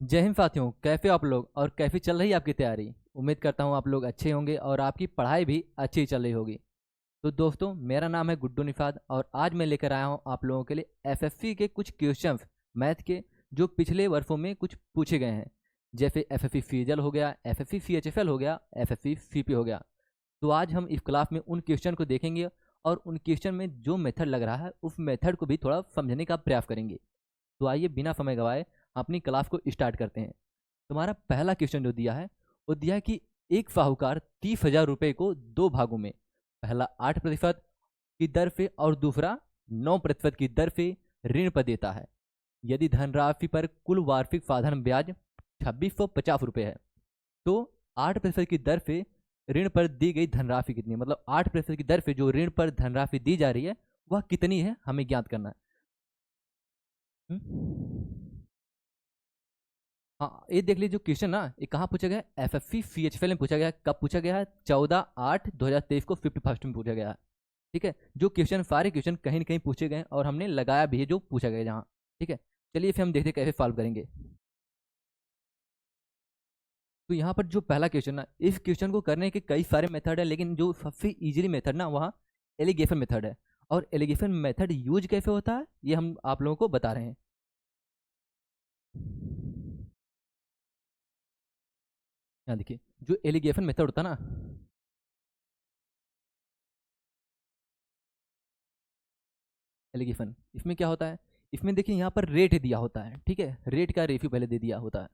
जय हिंद साथियों, कैसे हो आप लोग और कैसी चल रही है आपकी तैयारी। उम्मीद करता हूँ आप लोग अच्छे होंगे और आपकी पढ़ाई भी अच्छी चल रही होगी। तो दोस्तों, मेरा नाम है गुड्डू निफाद और आज मैं लेकर आया हूँ आप लोगों के लिए एफएफसी के कुछ क्वेश्चंस मैथ के, जो पिछले वर्षों में कुछ पूछे गए हैं। जैसे एफएफसी सीजल हो गया, एफएफसी सीएचएफएल हो गया, एफएफसी सीपी हो गया। तो आज हम इस क्लास में उन क्वेश्चन को देखेंगे और उन क्वेश्चन में जो मेथड लग रहा है उस मेथड को भी थोड़ा समझने का प्रयास करेंगे। तो आइए बिना समय गवाए अपनी क्लास को स्टार्ट करते हैं। तुम्हारा पहला क्वेश्चन जो दिया है वो दिया है कि एक साहूकार 30,000 रुपये को दो भागों में, पहला 8% की दर से और दूसरा 9% की दर से ऋण पर देता है। यदि धनराशि पर कुल वार्षिक साधारण ब्याज 2650 रुपये है तो 8% की दर से ऋण पर दी गई धनराशि कितनी है, मतलब 8% की दर से जो ऋण पर धनराशि दी जा रही है वह कितनी है, हमें ज्ञात करना है। हाँ, ये देख लीजिए जो क्वेश्चन ना, ये कहाँ पूछा गया है, एफएफसी सीएचएफएल में पूछा गया है। कब पूछा गया है? 14/8/2023 को 51st में पूछा गया है। ठीक है, जो क्वेश्चन सारे क्वेश्चन कहीं ना कहीं पूछे गए हैं और हमने लगाया भी है जो पूछा गया है जहाँ। ठीक है, चलिए फिर हम देखते हैं कैसे सॉल्व करेंगे। तो यहाँ पर जो पहला क्वेश्चन ना, इस क्वेश्चन को करने के कई सारे मेथड है, लेकिन जो सबसे इजीली मेथड ना वहाँ एलिगेशन मेथड है। और एलिगेशन मेथड यूज कैसे होता है ये हम आप लोगों को बता रहे हैं। यहाँ देखिए, जो एलिगेशन मेथड होता है ना, एलिगेशन इसमें क्या होता है, इसमें देखिए यहाँ पर रेट दिया होता है। ठीक है, रेट का रेशियो पहले दे दिया होता है।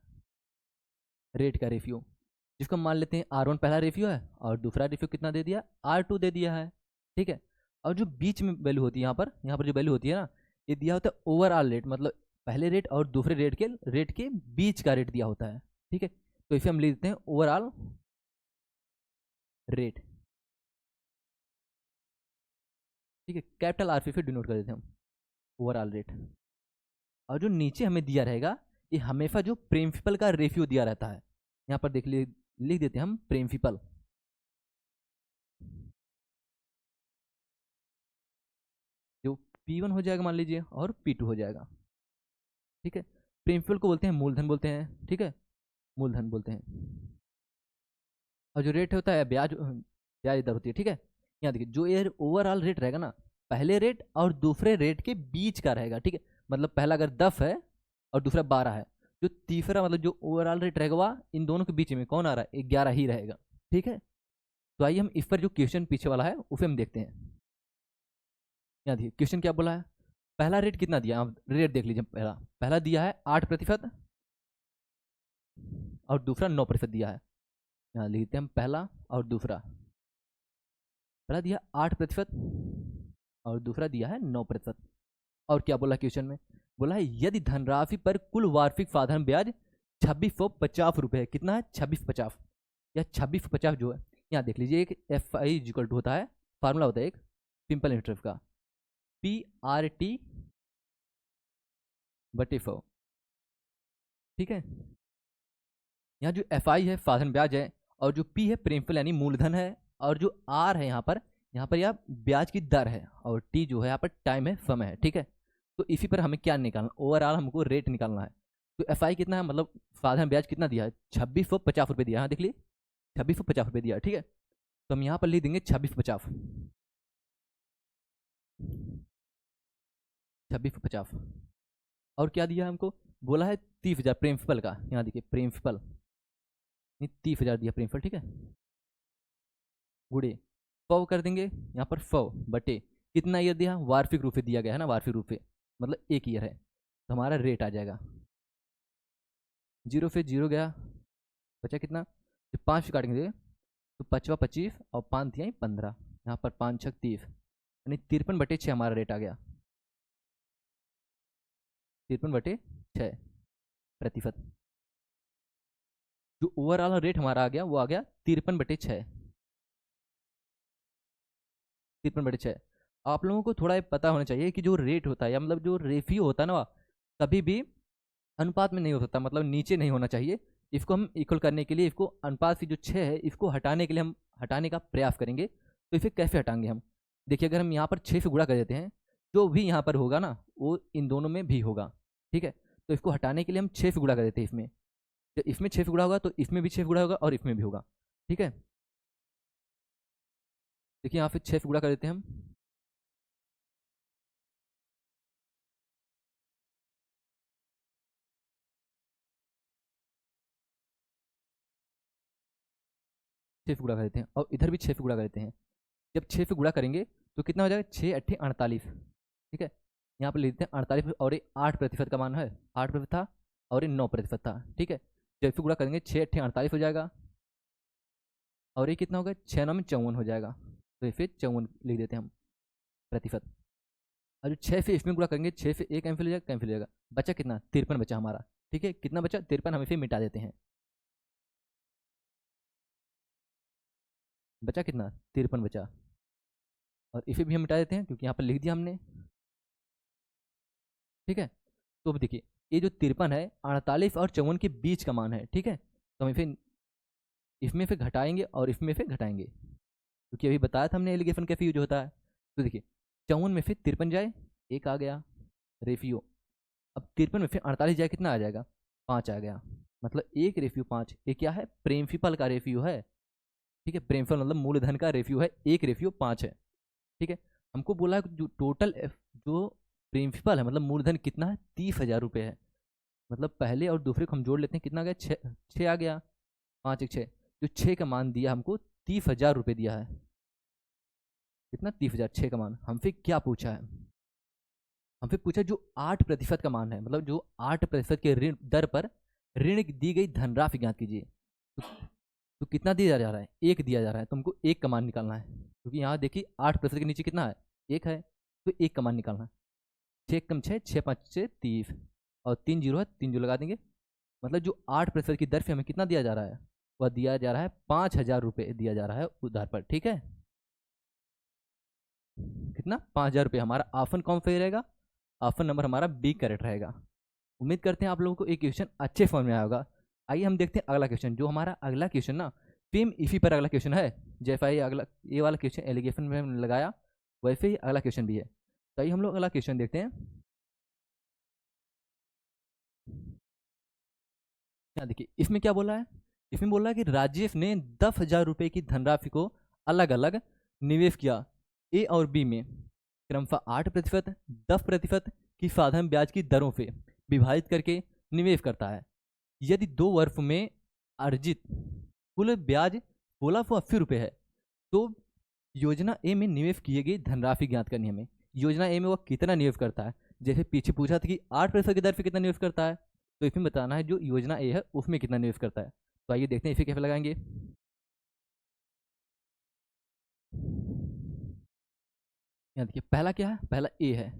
रेट का रेशियो जिसको मान लेते हैं R1 पहला रेशियो है और दूसरा रेशियो कितना दे दिया, R2 दे दिया है। ठीक है, और जो बीच में वैल्यू होती है यहाँ पर जो वैल्यू होती है ना, ये दिया होता है ओवरऑल रेट, मतलब पहले रेट और दूसरे रेट के बीच का रेट दिया होता है। ठीक है, तो इसे हम लिख देते हैं ओवरऑल रेट। ठीक है, कैपिटल आर से डिनोट कर देते हैं हम ओवरऑल रेट। और जो नीचे हमें दिया रहेगा, ये हमेशा जो प्रिंसिपल का रेशियो दिया रहता है। यहाँ पर देख लिख देते हैं हम प्रिंसिपल। जो P1 हो जाएगा मान लीजिए और P2 हो जाएगा। ठीक है, प्रिंसिपल को बोलते हैं मूलधन बोलते हैं। ठीक है, मूलधन बोलते हैं। और जो रेट होता है ब्याज, ब्याज दर होती है। ठीक है, यहाँ देखिए जो ये ओवरऑल रेट रहेगा ना, पहले रेट और दूसरे रेट के बीच का रहेगा। ठीक है, मतलब पहला अगर 10 है और दूसरा 12 है, जो तीसरा मतलब जो ओवरऑल रेट रहेगा वह इन दोनों के बीच में कौन आ रहा है, 11 ही रहेगा। ठीक है, तो आइए हम इस पर जो क्वेश्चन पीछे वाला है उसे हम देखते हैं। यहाँ देखिए क्वेश्चन क्या बोला है, पहला रेट कितना दिया, आप रेट देख लीजिए। पहला पहला दिया है 8% और दूसरा 9% दिया है। यहाँ लिखते हैं हम पहला और दूसरा। पहला दिया 8% और दूसरा दिया है 9%। और क्या बोला क्वेश्चन में, बोला है यदि धनराशि पर कुल वार्षिक साधारण ब्याज 2650 रुपये है, कितना है 2650, या 2650 जो है, यहाँ देख लीजिए एक एफ आई इक्वल टू होता है, फार्मूला होता है एक सिंपल इंटरेस्ट का, PRT बटे 100। ठीक है, यहाँ जो एफ आई है साधारण ब्याज है, और जो P है प्रिंसिपल यानी मूलधन है, और जो R है यहाँ पर यह ब्याज की दर है, और T जो है यहाँ पर टाइम है, समय है। ठीक है, तो इसी पर हमें क्या निकालना, ओवरऑल हमको रेट निकालना है। तो एफ आई कितना है, मतलब साधारण ब्याज कितना दिया है, 2650 रुपये दिया है। देख लीजिए 2650 रुपये दिया है। ठीक है, तो हम यहाँ पर लिख देंगे 2650, 2650। और क्या दिया है हमको, बोला है 30,000 प्रिंसिपल का। यहाँ देखिए प्रिंसिपल 30,000 दिया प्रिंसिपल। ठीक है, गुड़े 100 कर देंगे यहाँ पर, 100 बटे कितना ईयर दिया, वार्षिक रूप से दिया गया है ना, वार्षिक रूप से मतलब एक ईयर है, तो हमारा रेट आ जाएगा। जीरो से जीरो गया, बचा कितना, जो 5 से काटेंगे तो 5 25 और 5 दिया 15, यहाँ पर 5 6 30, यानी 53/6 हमारा रेट आ गया। 53/6%। जो ओवरऑल रेट हमारा आ गया वो आ गया 53/6, 53/6। आप लोगों को थोड़ा पता होना चाहिए कि जो रेट होता है या मतलब जो रेशियो होता है ना, कभी भी अनुपात में नहीं हो सकता, मतलब नीचे नहीं होना चाहिए। इसको हम इक्वल करने के लिए, इसको अनुपात से जो 6 है इसको हटाने के लिए हम हटाने का प्रयास करेंगे। तो इसे कैसे हटाएंगे हम, देखिए अगर हम यहाँ पर 6 से गुणा कर देते हैं, जो भी यहाँ पर होगा ना वो इन दोनों में भी होगा। ठीक है, तो इसको हटाने के लिए हम 6 से गुणा कर देते हैं इसमें, जब इसमें 6 से गुणा होगा तो इसमें भी 6 से गुणा होगा और इसमें भी होगा। ठीक है, देखिए यहाँ पे 6 से गुणा कर देते हैं हम। छः से गुणा कर देते हैं और इधर भी 6 से गुणा कर देते हैं। जब 6 से गुणा करेंगे तो कितना हो जाएगा, 6 अट्ठे 48। ठीक है, यहाँ पर लिख देते हैं 48 और ये 8% का मान है, 8% था और ये 9% था। ठीक है, जब से गुणा करेंगे 6 अट्ठे 48 हो जाएगा और ये कितना होगा, 6 9 में 54 हो जाएगा। तो ये फिर 54 लिख देते हैं हम प्रतिशत। और जो 6 से इसमें गुणा करेंगे, 6 से एक कैंसिल हो जाएगा, कैंसिल हो जाएगा, बचा कितना, 53 बचा हमारा। ठीक है, कितना बचा, 53, हम इसे मिटा देते हैं। बचा कितना, 53 बचा और इसे भी हम मिटा देते हैं क्योंकि यहाँ पर लिख दिया हमने। ठीक है, तो अब देखिए ये जो 53 है 48 और 54 के बीच का मान है। ठीक है, तो हम इसे इसमें से घटाएंगे और इसमें से घटाएंगे क्योंकि अभी बताया था हमने एलिगेशन कैसे यूज होता है। तो देखिए 54 में से 53 जाए, एक आ गया रेफियो। अब 53 में से 48 जाए, कितना आ जाएगा, 5 आ गया। मतलब एक रेफियो 5, ये क्या है, प्रेमफिपल का रेफियो है। ठीक है, प्रेमफल मतलब मूलधन का रेफियो है, एक रेफियो 5 है। ठीक है, हमको बोला है जो टोटल जो प्रिंसिपल है मतलब मूलधन कितना है, 30,000 रुपये है। मतलब पहले और दूसरे को हम जोड़ लेते हैं, कितना आ गया, 6 आ गया, 5 1 6। जो 6 का मान दिया हमको, 30,000 रुपये दिया है। कितना, 30,000, 6 का मान। हमसे क्या पूछा है, हमसे पूछा जो 8% का मान है, मतलब जो 8% के ऋण दर पर ऋण दी गई धनराशि ज्ञात कीजिए। तो कितना दिया जा रहा है, एक दिया जा रहा है, तुमको एक का मान निकालना है क्योंकि यहाँ देखिए 8% के नीचे कितना है, एक है, तो एक का मान निकालना है। 6 कम 6, 6 5 6 30 और 3 जीरो है, 3 जीरो लगा देंगे। मतलब जो 8% की दर से हमें कितना दिया जा रहा है, वह दिया जा रहा है 5,000 रुपये दिया जा रहा है उधार पर। ठीक है, कितना, 5,000 रुपये। हमारा ऑप्शन कौन सही रहेगा, ऑप्शन नंबर हमारा बी करेक्ट रहेगा। उम्मीद करते हैं आप लोगों को एक क्वेश्चन अच्छे फॉर्म में आया होगा। आइए हम देखते हैं अगला क्वेश्चन। जो हमारा अगला क्वेश्चन ना सेम इसी पर अगला क्वेश्चन है, जैसा ये अगला ये वाला क्वेश्चन एलिगेशन में हमने लगाया, वैसे ही अगला क्वेश्चन भी है। तो आइए हम लोग अगला क्वेश्चन देखते हैं। यहाँ देखिए इसमें क्या बोला है, इसमें बोला है कि राजेश ने 10,000 रुपये की धनराशि को अलग अलग निवेश किया, ए और बी में क्रमशः 8%, 10% की साधारण ब्याज की दरों से विभाजित करके निवेश करता है। यदि 2 वर्ष में अर्जित कुल ब्याज 1,680 रुपये है, तो योजना ए में निवेश किए गए धनराशि ज्ञात करनी है हमें। योजना ए में वह कितना निवेश करता है, जैसे पीछे पूछा था कि 8% की दर से कितना निवेश करता है, तो इसमें बताना है जो योजना ए है उसमें कितना निवेश करता है। तो आइए देखते हैं इसे कैसे लगाएंगे। यहाँ देखिए पहला क्या है, पहला ए है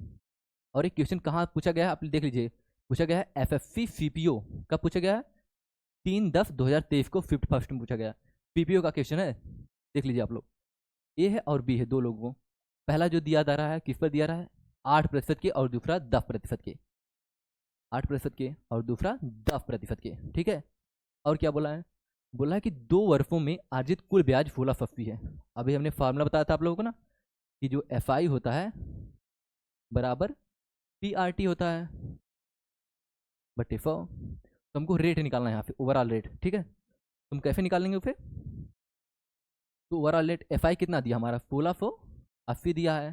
और एक क्वेश्चन कहाँ पूछा गया है, आप देख लीजिए। पूछा गया है एफएफसी सीपीओ, कब पूछा गया है, 3/10/2023 को 51st में पूछा गया। पीपीओ का क्वेश्चन है, देख लीजिए आप लोग। ए है और बी है, दो लोगों को। पहला जो दिया जा रहा है किस पर दिया रहा है, 8% के और दूसरा 10% के, 8% के और दूसरा 10% के। ठीक है, और क्या बोला है, बोला है कि 2 वर्षों में अर्जित कुल ब्याज 1680 है। अभी हमने फार्मूला बताया था आप लोगों को ना कि जो एफ आई होता है बराबर पी आर टी होता है बटे 100। तो हमको रेट निकालना है यहाँ पे, ओवरऑल रेट। ठीक है, तुम कैसे निकालेंगे फिर, तो ओवरऑल रेट एफ आई कितना दिया हमारा, 1680 दिया है।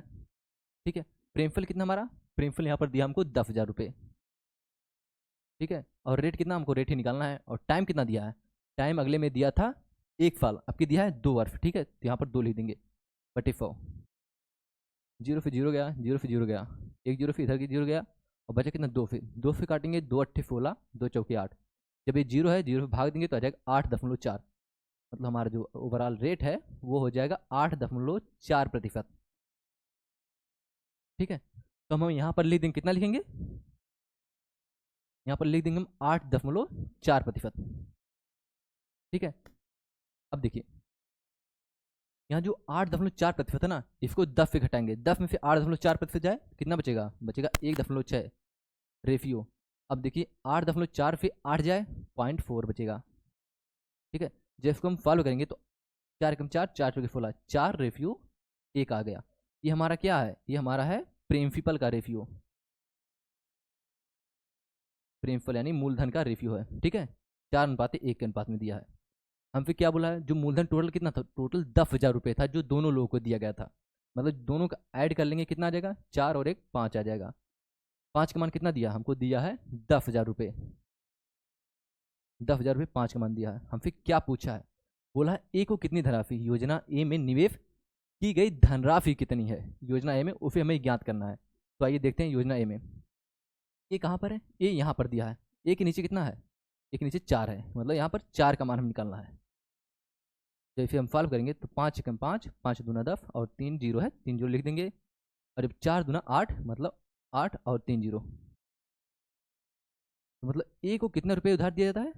ठीक है, प्रेमफल कितना हमारा, प्रेमफल यहाँ पर दिया हमको 10,000 रुपये। ठीक है, और रेट कितना, हमको रेट ही निकालना है। और टाइम कितना दिया है, टाइम अगले में दिया था 1 साल, आपकी दिया है 2 वर्ष। ठीक है, तो यहाँ पर 2 लिख देंगे बटे 100। 0 फिर 0 गया, 0 फिर 0 गया, 1 0 फिर इधर की 0 गया और बचा कितना, 2 फिर 2 फिर काटेंगे, 2 8 16, 2 चौके 8। जब ये 0 है, 0 भाग देंगे तो आ जाएगा 8.4। मतलब हमारा जो ओवरऑल रेट है वो हो जाएगा 8.4%। ठीक है, तो हम यहाँ पर लिख देंगे, कितना लिखेंगे, यहाँ पर लिख देंगे हम 8.4%। ठीक है, अब देखिए यहाँ जो 8.4% है ना, इसको 10 से घटाएंगे, 10 में से 8.4% जाए, कितना बचेगा, बचेगा 1.6 रेफियो। अब देखिए 8.4 से 8 जाए, 0.4 बचेगा। ठीक है, जब इसको हम सॉल्व करेंगे तो 4 कम 4, 4 चौके 16, 4 रेफियो 1 आ गया। ये हमारा क्या है, ये हमारा है प्रिंसिपल का रेफियो, प्रिंसिपल यानी मूलधन का रेफियो है। ठीक है, 4:1 के अनुपात में दिया है। हम फिर क्या बोला है, जो मूलधन टोटल कितना था, टोटल 10,000 रुपये था जो दोनों लोगों को दिया गया था। मतलब दोनों का ऐड कर लेंगे कितना आ जाएगा, 4 और 1 5 आ जाएगा। 5 का मान कितना दिया, हमको दिया है 10,000 रुपये। 10,000 रुपये 5 का मान दिया है। हम फिर क्या पूछा है, बोला है ए को कितनी धनराशि योजना ए में निवेश की गई धनराशि कितनी है योजना ए में, उसे हमें ज्ञात करना है। तो आइए देखते हैं योजना ए में। ए कहाँ पर है, ए यहाँ पर दिया है। ए के नीचे कितना है, ए के नीचे 4 है, मतलब यहाँ पर 4 का मान हम निकालना है। तो इसे हम सॉल्व करेंगे तो 5 एकम 5, 5 दूना 10 और 3 जीरो है, 3 जीरो लिख देंगे। और अब 4 दूना 8, मतलब 8 और 3 जीरो। तो मतलब ए को कितने रुपए उधार दिया जाता है,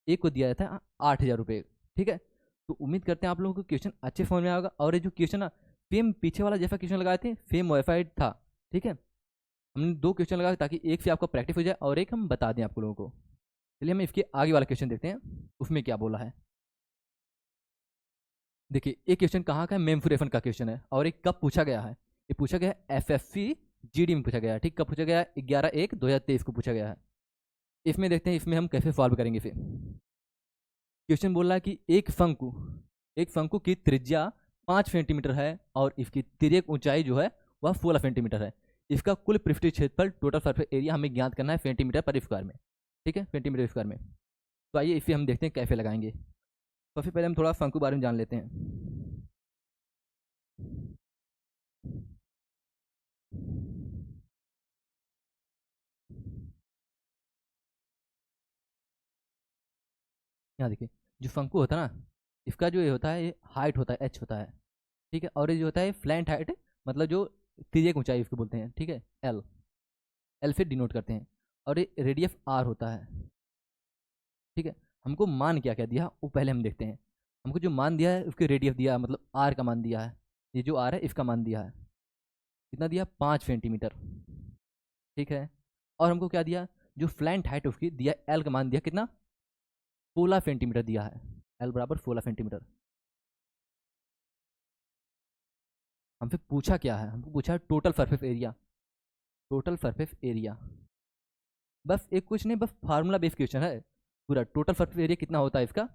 ए को दिया जाता है 8,000 रुपये। ठीक है, तो उम्मीद करते हैं आप लोगों को क्वेश्चन अच्छे फॉर्म में आएगा। और ये जो क्वेश्चन ना सेम पीछे वाला जैसा क्वेश्चन लगाए थे सेम मॉडिफाइड था। ठीक है, हमने 2 क्वेश्चन लगाए ताकि एक से आपका प्रैक्टिस हो जाए और एक हम बता दें आप लोगों को। चलिए हम इसके आगे वाला क्वेश्चन देखते हैं, उसमें क्या बोला है। देखिए एक क्वेश्चन कहाँ का है, मेमोरेशन का क्वेश्चन है। और एक कब पूछा गया है, ये पूछा गया है एफएससी जीडी में पूछा गया है। ठीक, कब पूछा गया है, 11/1/2023 को पूछा गया है। इसमें देखते हैं इसमें हम कैसे सॉल्व करेंगे। फिर क्वेश्चन बोल रहा है कि एक शंकु की त्रिज्या 5 सेंटीमीटर है और इसकी तिर्यक ऊंचाई जो है वह 16 सेंटीमीटर है। इसका कुल पृष्ठीय क्षेत्रफल टोटल सरफेस एरिया हमें ज्ञात करना है सेंटीमीटर पर स्क्वायर में। ठीक है, सेंटीमीटर स्क्वायर में। तो आइए इसे हम देखते हैं कैसे लगाएंगे। सबसे पहले हम थोड़ा शंकु बारे में जान लेते हैं। यहाँ देखिए जो शंकु होता है ना, इसका जो ये होता है ये हाइट होता है, एच होता है। ठीक है, और ये जो होता है फ्लैंट हाइट, मतलब जो तिर्यक ऊंचाई इसको बोलते हैं। ठीक है, एल, एल से डिनोट करते हैं। और ये रेडियस आर होता है। ठीक है, हमको मान क्या क्या दिया वो पहले हम देखते हैं। हमको जो मान दिया है उसके रेडियस दिया है, मतलब आर का मान दिया है। ये जो आर है इसका मान दिया है, कितना दिया, 5 सेंटीमीटर। ठीक है, और हमको क्या दिया, जो फ्लैंट हाइट उसकी दिया, एल का मान दिया कितना, 16 सेंटीमीटर दिया है। एल बराबर 16 सेंटीमीटर। हमसे पूछा क्या है, हमको पूछा है total surface area. Total surface area बस एक कुछ नहीं, बस फार्मूला बेस्ड क्वेश्चन है पूरा। टोटल सरफेस एरिया कितना होता है इसका,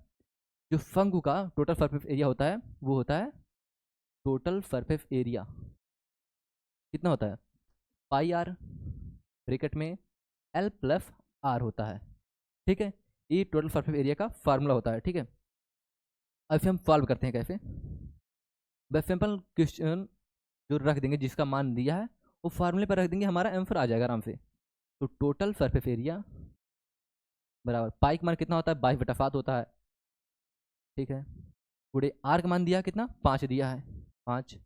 जो शंकु का टोटल सरफेस एरिया होता है वो होता है, टोटल सरफेस एरिया कितना होता है, पाई आर ब्रैकेट में एल प्लस आर होता है। ठीक है, ये टोटल सरफेस एरिया का फार्मूला होता है। ठीक है, अब इसे हम सॉल्व करते हैं कैसे। बस सिंपल क्वेश्चन जो रख देंगे जिसका मान दिया है वो फार्मूले पर रख देंगे, हमारा आंसर आ जाएगा आराम से। तो टोटल सरफेस एरिया बराबर पाई का मान कितना होता है, 22/7 होता है। ठीक है, पूरे आर का मान दिया कितना, 5 दिया है, 5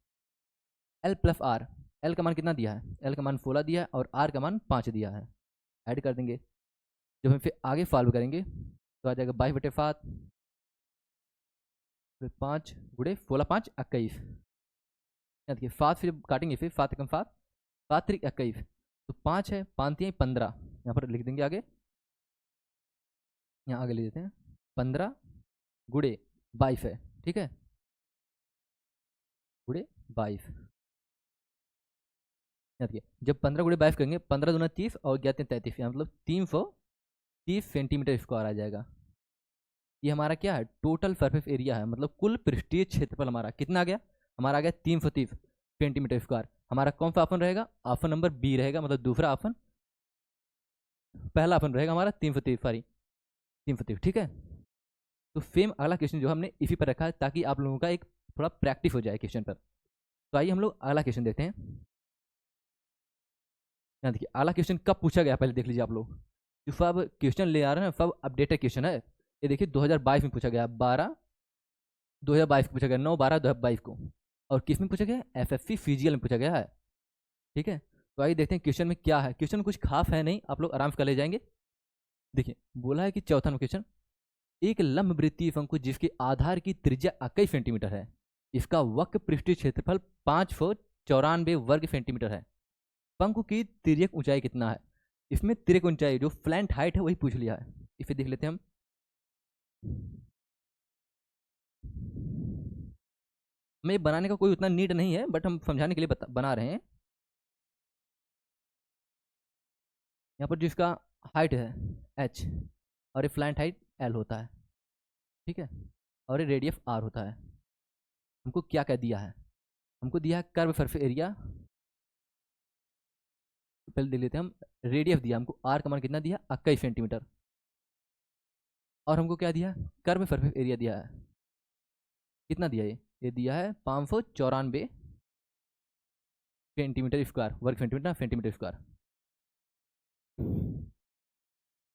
एल प्लस आर। एल का मान कितना दिया है, एल का मान 16 दिया है और आर का मान 5 दिया है। ऐड कर देंगे, जब हम फिर आगे सॉल्व करेंगे तो आ जाएगा 22/7 फिर 5 गुड़े 16 5 21। देखिए 7 फिर काटेंगे, फिर 7 एकम 7, 7 3 21। तो 5 है, 5 3 15, यहाँ पर लिख देंगे आगे, यहाँ आगे लिख देते हैं 15 गुड़े 22 है। ठीक है, गुड़े 22। देखिए जब 15 गुड़े 22 करेंगे, 15 दूना 30 और 11 33, यहाँ मतलब 330 सेंटीमीटर स्क्वायर आ जाएगा। ये हमारा क्या है, टोटल सरफेस एरिया है, मतलब कुल पृष्ठीय क्षेत्रफल हमारा कितना आ गया, हमारा आ गया 330 सेंटीमीटर स्क्वायर। हमारा कौन सा ऑप्शन रहेगा, ऑप्शन नंबर बी रहेगा, मतलब दूसरा ऑप्शन, पहला ऑप्शन रहेगा हमारा 330। ठीक है, तो सेम अगला क्वेश्चन जो हमने इसी पर रखा है ताकि आप लोगों का एक थोड़ा प्रैक्टिस हो जाए क्वेश्चन पर। तो आइए हम लोग अगला क्वेश्चन देखते हैं। यहाँ देखिए अगला क्वेश्चन कब पूछा गया पहले देख लीजिए आप लोग। जो सब क्वेश्चन ले आ रहे हैं सब अपडेटेड क्वेश्चन है। ये देखिए 2022 में पूछा गया, 12/2022 को पूछा गया, 9/12/2022 को। और किस में पूछा गया, एफएससी फिजिकल में पूछा गया है। ठीक है, तो आइए देखते हैं क्वेश्चन में क्या है। क्वेश्चन कुछ खास है नहीं, आप लोग आराम से कर ले जाएंगे। देखिए बोला है कि चौथा क्वेश्चन, एक लंब वृत्तीय शंकु जिसके आधार की त्रिज्या 21 सेंटीमीटर है, इसका वक्र पृष्ठीय क्षेत्रफल 594 वर्ग सेंटीमीटर है। शंकु की तिर्यक ऊंचाई कितना है, इसमें तिर्यक ऊंचाई जो फ्लैंट हाइट है वही पूछ लिया है। इसे देख लेते हैं हम। हमें बनाने का कोई उतना नीड नहीं है, बट हम समझाने के लिए बना रहे हैं। यहाँ पर जिसका हाइट है h, और ये फ्लैंट हाइट एल होता है, ठीक है, और ये रेडियस आर होता है। हमको क्या क्या दिया है, हमको दिया है कर्व सरफेस एरिया, पहले देख लेते हैं हम। रेडियस दिया हमको, आर का मान कितना दिया, 21 सेंटीमीटर। और हमको क्या दिया, कर्व सरफेस एरिया दिया है, कितना दिया ये दिया है 594 सेंटीमीटर स्क्वायर, वर्ग सेंटीमीटर, सेंटीमीटर स्क्वायर।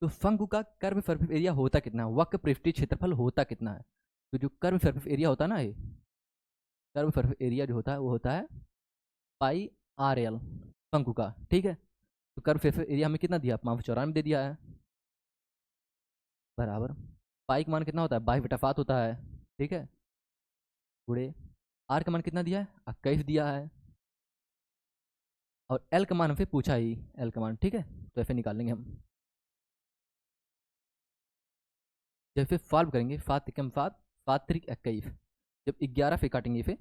तो शंकु का कर्व सरफेस एरिया होता कितना है, वक्र पृष्ठीय क्षेत्रफल होता कितना है। तो जो कर्व सरफेस एरिया होता है ना, ये कर्व सरफेस एरिया जो होता है वो होता है पाई आर एल शंकु का, ठीक है। तो कर्व सरफेस एरिया हमें कितना दिया, 594 दे दिया है, बराबर पाई का मान कितना होता है, 22/7 होता है, ठीक है, गुणे आर का मान कितना दिया है, 21 दिया है, और एल का मान हमसे पूछा ही, एल का मान, ठीक है। तो ऐसे निकाल लेंगे हम, जब फिर सॉल्व करेंगे, 7 एकम 7, 7 त्रिक 21, जब 11 से काटेंगे इसे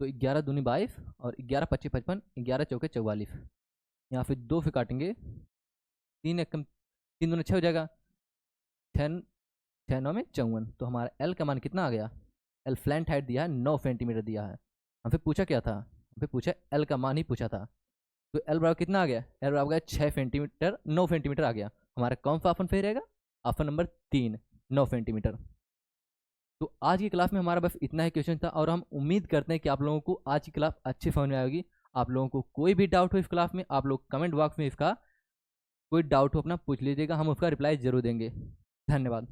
तो 11 दूनी 22 और 11 25 55, 11 चौके 44, यहाँ फिर 2 से काटेंगे, 3 एकम 3 दूनी 6 हो जाएगा, 6 6 9 में 54। तो हमारा एल का मान कितना आ गया, एल फ्लैंट हाइट दिया है 9 सेंटीमीटर दिया है, हमसे पूछा क्या था, हमसे पूछा एल का मान ही पूछा था। तो एल बराबर कितना आ गया, एल बराबर गया 6 सेंटीमीटर, 9 सेंटीमीटर आ गया। हमारा कौन सा ऑप्शन सही रहेगा, ऑप्शन नंबर 3, 9 सेंटीमीटर। तो आज की क्लास में हमारा बस इतना ही क्वेश्चन था, और हम उम्मीद करते हैं कि आप लोगों को आज की क्लास अच्छी समझ में आएगी। आप लोगों को कोई भी डाउट हो इस क्लास में, आप लोग कमेंट बॉक्स में इसका कोई डाउट हो अपना पूछ लीजिएगा, हम उसका रिप्लाई जरूर देंगे। धन्यवाद।